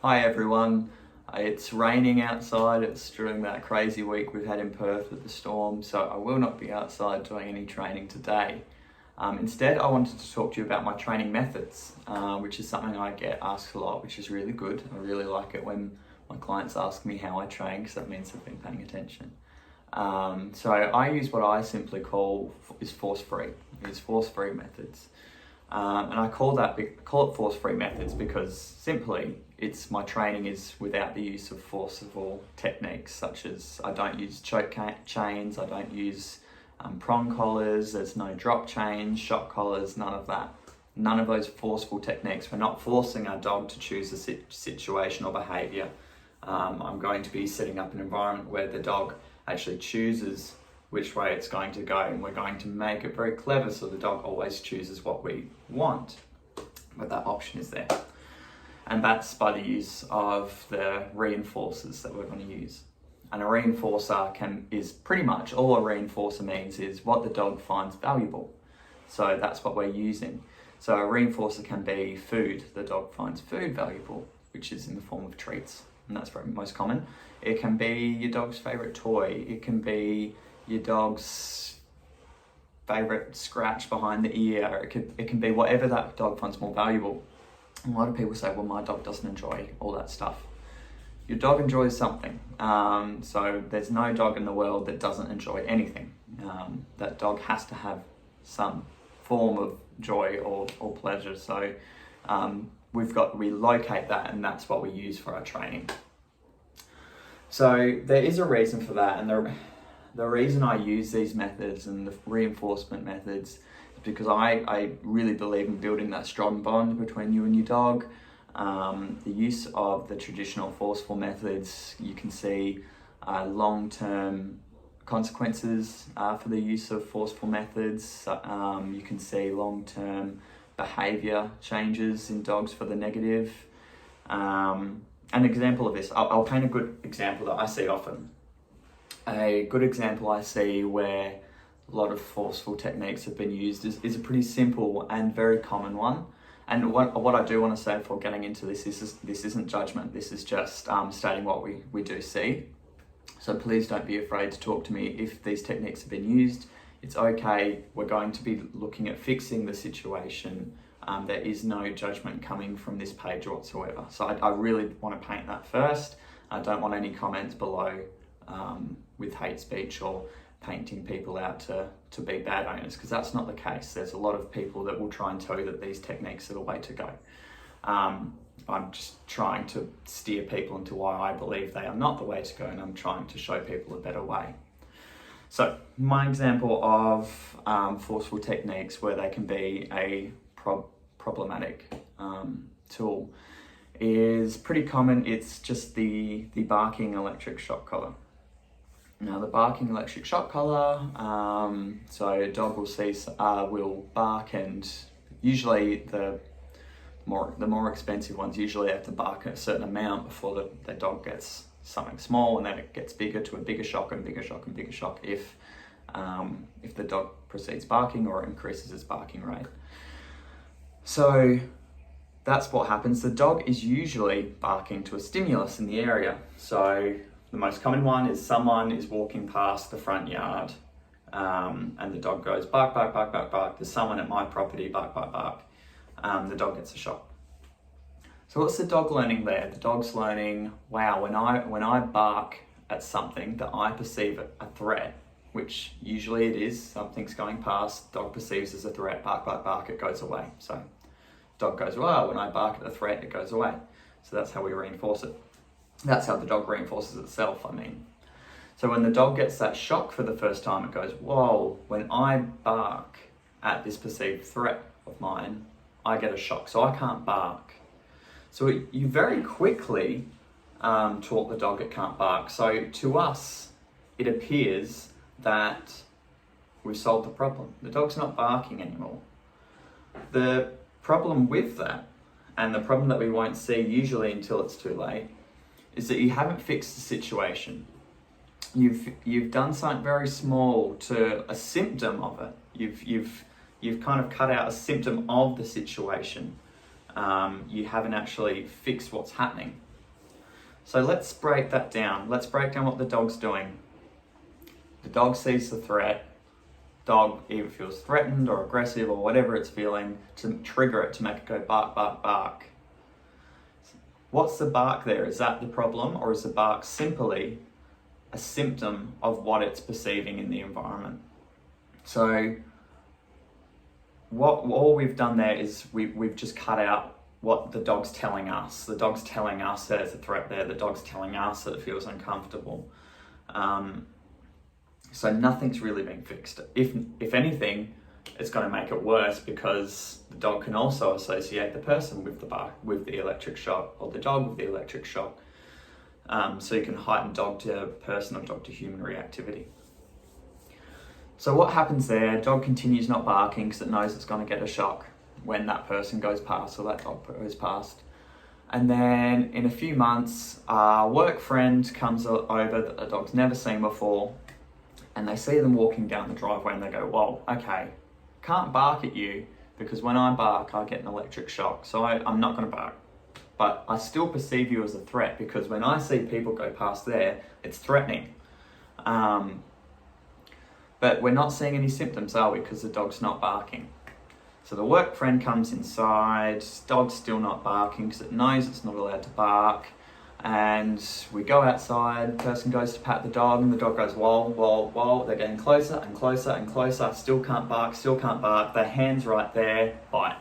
Hi everyone, it's raining outside. It's during that crazy week we've had in Perth with the storm, so I will not be outside doing any training today. Instead, I wanted to talk to you about my training methods, which is something I get asked a lot, which is really good. I really like it when my clients ask me how I train, because that means they've been paying attention. So I use what I simply call is force-free. It's force-free methods. And I call it force-free methods because simply my training is without the use of forcible techniques, such as I don't use choke chains, I don't use prong collars, there's no drop chains, shock collars, none of that. None of those forceful techniques. We're not forcing our dog to choose a situation or behaviour. I'm going to be setting up an environment where the dog actually chooses which way it's going to go, and we're going to make it very clever so the dog always chooses what we want, but that option is there. And that's by the use of the reinforcers that we're going to use. And a reinforcer is pretty much all a reinforcer means is what the dog finds valuable. So that's what we're using. So a reinforcer can be food. The dog finds food valuable, which is in the form of treats, and that's very most common. It can be your dog's favorite toy. It can be your dog's favorite scratch behind the ear. It can be whatever that dog finds more valuable. And a lot of people say, well, my dog doesn't enjoy all that stuff. Your dog enjoys something. So there's no dog in the world that doesn't enjoy anything. That dog has to have some form of joy or pleasure. So we locate that, and that's what we use for our training. So there is a reason for that, and the reason I use these methods and the reinforcement methods is because I really believe in building that strong bond between you and your dog. The use of the traditional forceful methods, you can see long-term consequences for the use of forceful methods. You can see long-term behaviour changes in dogs for the negative. An example of this, I'll paint a good example that I see often. A good example I see where a lot of forceful techniques have been used is a pretty simple and very common one. And what I do want to say before getting into this is this isn't judgment, this is just stating what we do see. So please don't be afraid to talk to me if these techniques have been used. It's okay, we're going to be looking at fixing the situation. There is no judgment coming from this page whatsoever. So I really want to paint that first. I don't want any comments below with hate speech or painting people out to be bad owners, because that's not the case. There's a lot of people that will try and tell you that these techniques are the way to go. I'm just trying to steer people into why I believe they are not the way to go, and I'm trying to show people a better way. So my example of forceful techniques where they can be a problematic tool is pretty common. It's just the barking electric shock collar. Now the barking electric shock collar, so a dog will bark, and usually the more expensive ones usually have to bark a certain amount before the dog gets something small, and then it gets bigger to a bigger shock and bigger shock and bigger shock if the dog proceeds barking or increases its barking rate. So that's what happens. The dog is usually barking to a stimulus in the area. So the most common one is someone is walking past the front yard and the dog goes bark, bark, bark, bark, bark. There's someone at my property, bark, bark, bark. The dog gets a shock. So what's the dog learning there? The dog's learning, wow, when I bark at something that I perceive a threat, which usually it is, something's going past, dog perceives as a threat, bark, bark, bark, it goes away. So dog goes, wow, when I bark at the threat, it goes away. So that's how we reinforce it. That's how the dog reinforces itself, I mean. So when the dog gets that shock for the first time, it goes, whoa, when I bark at this perceived threat of mine, I get a shock, so I can't bark. So you very quickly taught the dog it can't bark. So to us, it appears that we've solved the problem. The dog's not barking anymore. The problem with that, and the problem that we won't see usually until it's too late, is that you haven't fixed the situation. You've done something very small to a symptom of it. You've kind of cut out a symptom of the situation. You haven't actually fixed what's happening. So let's break that down. Let's break down what the dog's doing. The dog sees the threat. Dog either feels threatened or aggressive or whatever it's feeling to trigger it to make it go bark, bark, bark. What's the bark there? Is that the problem, or is the bark simply a symptom of what it's perceiving in the environment? So all we've done there is we've just cut out what the dog's telling us. The dog's telling us that there's a threat there. The dog's telling us that it feels uncomfortable. So nothing's really been fixed. If anything, it's going to make it worse, because the dog can also associate the person with the bark, with the electric shock, or the dog with the electric shock. So you can heighten dog to person or dog to human reactivity. So what happens there? Dog continues not barking because it knows it's going to get a shock when that person goes past or that dog goes past. And then in a few months, a work friend comes over that the dog's never seen before, and they see them walking down the driveway and they go, whoa, okay, can't bark at you because when I bark, I get an electric shock. So I'm not going to bark. But I still perceive you as a threat because when I see people go past there, it's threatening. But we're not seeing any symptoms, are we? Because the dog's not barking. So the work friend comes inside, dog's still not barking because it knows it's not allowed to bark. And we go outside, person goes to pat the dog, and the dog goes, whoa, whoa, whoa. They're getting closer and closer and closer. Still can't bark, still can't bark. Their hand's right there, bite.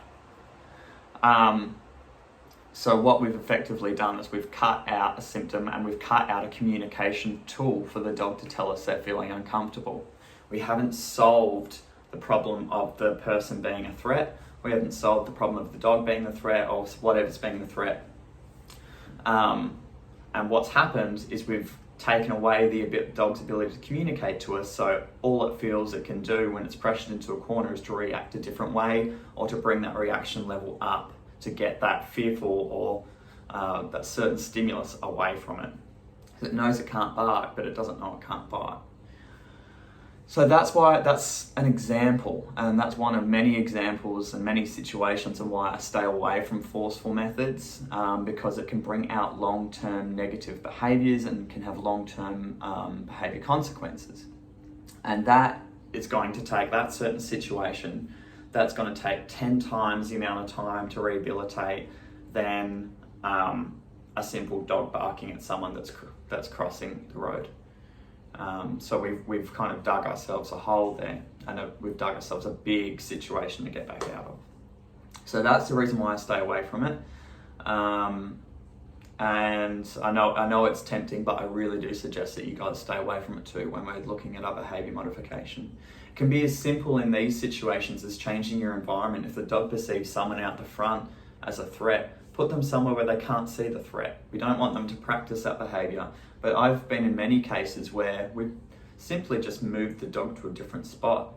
So what we've effectively done is we've cut out a symptom and we've cut out a communication tool for the dog to tell us they're feeling uncomfortable. We haven't solved the problem of the person being a threat. We haven't solved the problem of the dog being the threat or whatever's being the threat. And what's happened is we've taken away the dog's ability to communicate to us, so all it feels it can do when it's pressured into a corner is to react a different way or to bring that reaction level up to get that fearful or that certain stimulus away from it. It knows it can't bark, but it doesn't know it can't bite. So that's an example, and that's one of many examples and many situations of why I stay away from forceful methods, because it can bring out long-term negative behaviours and can have long-term behaviour consequences. And that is going to take that certain situation, that's going to take 10 times the amount of time to rehabilitate than a simple dog barking at someone that's crossing the road. So we've kind of dug ourselves a hole there, and we've dug ourselves a big situation to get back out of. So that's the reason why I stay away from it. And I know it's tempting, but I really do suggest that you guys stay away from it too when we're looking at our behaviour modification. It can be as simple in these situations as changing your environment. If the dog perceives someone out the front as a threat, put them somewhere where they can't see the threat. We don't want them to practice that behaviour. But I've been in many cases where we've simply just moved the dog to a different spot,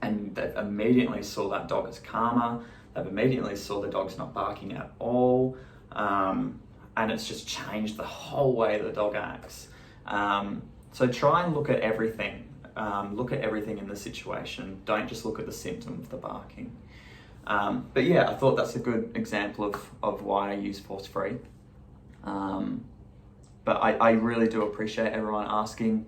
and they've immediately saw that dog as calmer. They've immediately saw the dog's not barking at all. And it's just changed the whole way the dog acts. So try and look at everything. Look at everything in the situation. Don't just look at the symptom of the barking. But yeah, I thought that's a good example of why I use force-free. But I really do appreciate everyone asking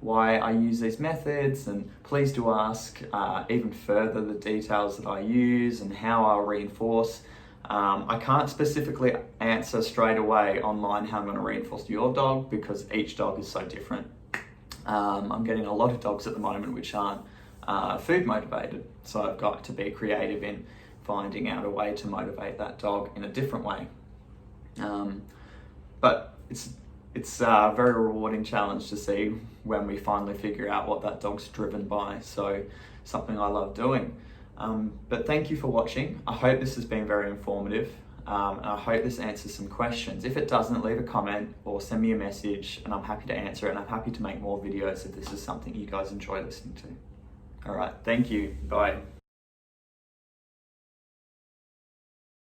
why I use these methods, and please do ask even further the details that I use and how I'll reinforce. I can't specifically answer straight away online how I'm going to reinforce your dog because each dog is so different. I'm getting a lot of dogs at the moment which aren't food motivated, so I've got to be creative in finding out a way to motivate that dog in a different way. But it's a very rewarding challenge to see when we finally figure out what that dog's driven by, so something I love doing. But thank you for watching. I hope this has been very informative, and I hope this answers some questions. If it doesn't, leave a comment or send me a message and I'm happy to answer it, and I'm happy to make more videos if this is something you guys enjoy listening to. All right, thank you, bye.